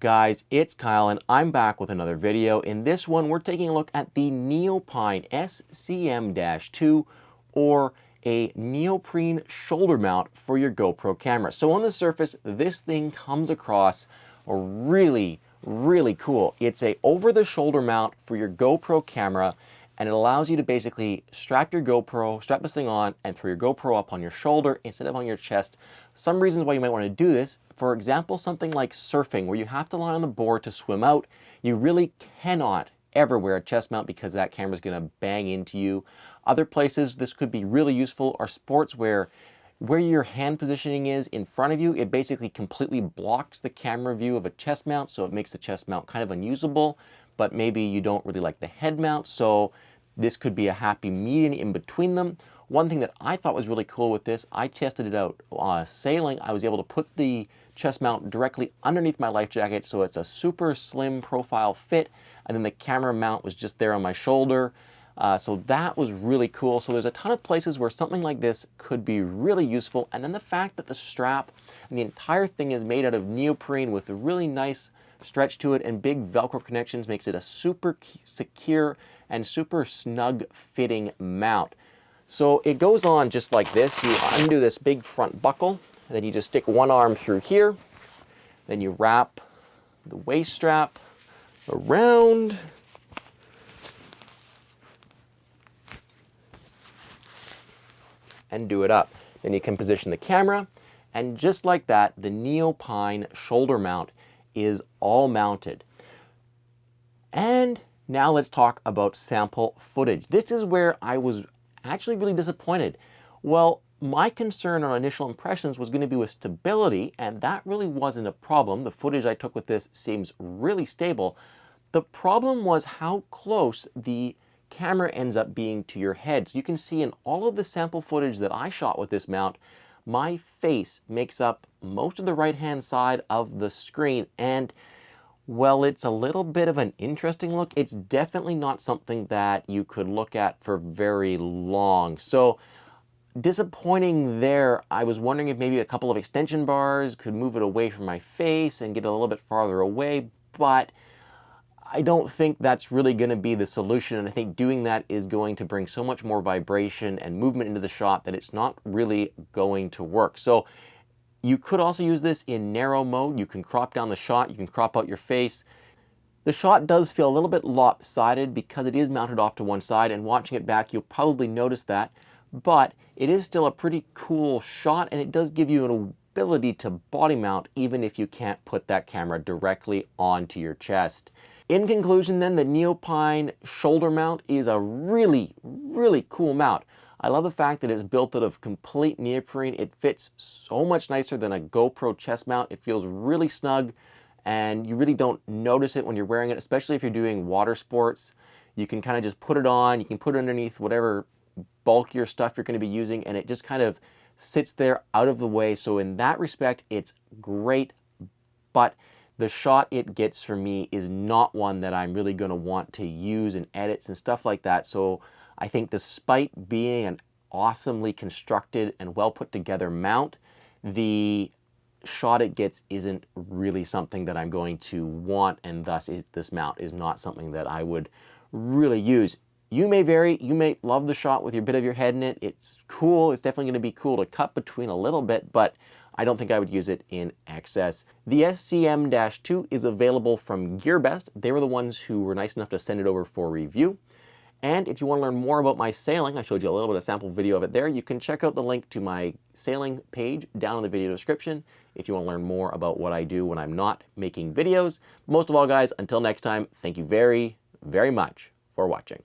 Guys, it's Kyle and I'm back with another video. In this one, we're taking a look at the NEOPine SCM-2 or a neoprene shoulder mount for your GoPro camera. So on the surface, this thing comes across really cool. It's a over-the-shoulder mount for your GoPro camera, and it allows you to basically strap this thing on and throw your GoPro up on your shoulder instead of on your chest. Some reasons why you might want to do this, for example, something like surfing where you have to lie on the board to swim out. You really cannot ever wear a chest mount because that camera is going to bang into you. Other places this could be really useful are sports where your hand positioning is in front of you. It basically completely blocks the camera view of a chest mount, so it makes the chest mount kind of unusable, but maybe you don't really like the head mount, so this could be a happy median in between them. One thing that I thought was really cool with this, I tested it out sailing. I was able to put the chest mount directly underneath my life jacket, so it's a super slim profile fit, and then the camera mount was just there on my shoulder. So that was really cool. So there's a ton of places where something like this could be really useful. And then the fact that the strap and the entire thing is made out of neoprene with a really nice stretch to it and big Velcro connections makes it a super secure and super snug fitting mount. So it goes on just like this. You undo this big front buckle, and then you just stick one arm through here. Then you wrap the waist strap around. And do it up. Then you can position the camera, and just like that, the NEOPine shoulder mount is all mounted. And now let's talk about sample footage. This is where I was actually really disappointed. Well, my concern on initial impressions was going to be with stability, and that really wasn't a problem. The footage I took with this seems really stable. The problem was how close the camera ends up being to your head. So you can see in all of the sample footage that I shot with this mount, my face makes up most of the right-hand side of the screen, and well, it's a little bit of an interesting look. It's definitely not something that you could look at for very long. So disappointing there. I was wondering if maybe a couple of extension bars could move it away from my face and get a little bit farther away, but I don't think that's really going to be the solution, and I think doing that is going to bring so much more vibration and movement into the shot that it's not really going to work. So you could also use this in narrow mode. You can crop down the shot, you can crop out your face. The shot does feel a little bit lopsided because it is mounted off to one side, and watching it back you'll probably notice that, but it is still a pretty cool shot, and it does give you an ability to body mount even if you can't put that camera directly onto your chest. In conclusion then, the NEOPine shoulder mount is a really cool mount. I love the fact that it's built out of complete neoprene. It fits so much nicer than a GoPro chest mount. It feels really snug, and you really don't notice it when you're wearing it, especially if you're doing water sports. You can kind of just put it on, you can put it underneath whatever bulkier stuff you're going to be using, and it just kind of sits there out of the way. So in that respect, it's great, but the shot it gets for me is not one that I'm really going to want to use in edits and stuff like that. So I think despite being an awesomely constructed and well put together mount, the shot it gets isn't really something that I'm going to want, and thus this mount is not something that I would really use. You may vary. You may love the shot with your bit of your head in it. It's cool. It's definitely going to be cool to cut between a little bit, but I don't think I would use it in excess. The SCM-2 is available from GearBest. They were the ones who were nice enough to send it over for review. And if you want to learn more about my sailing, I showed you a little bit of sample video of it there. You can check out the link to my sailing page down in the video description if you want to learn more about what I do when I'm not making videos. Most of all, guys, until next time, thank you very much for watching.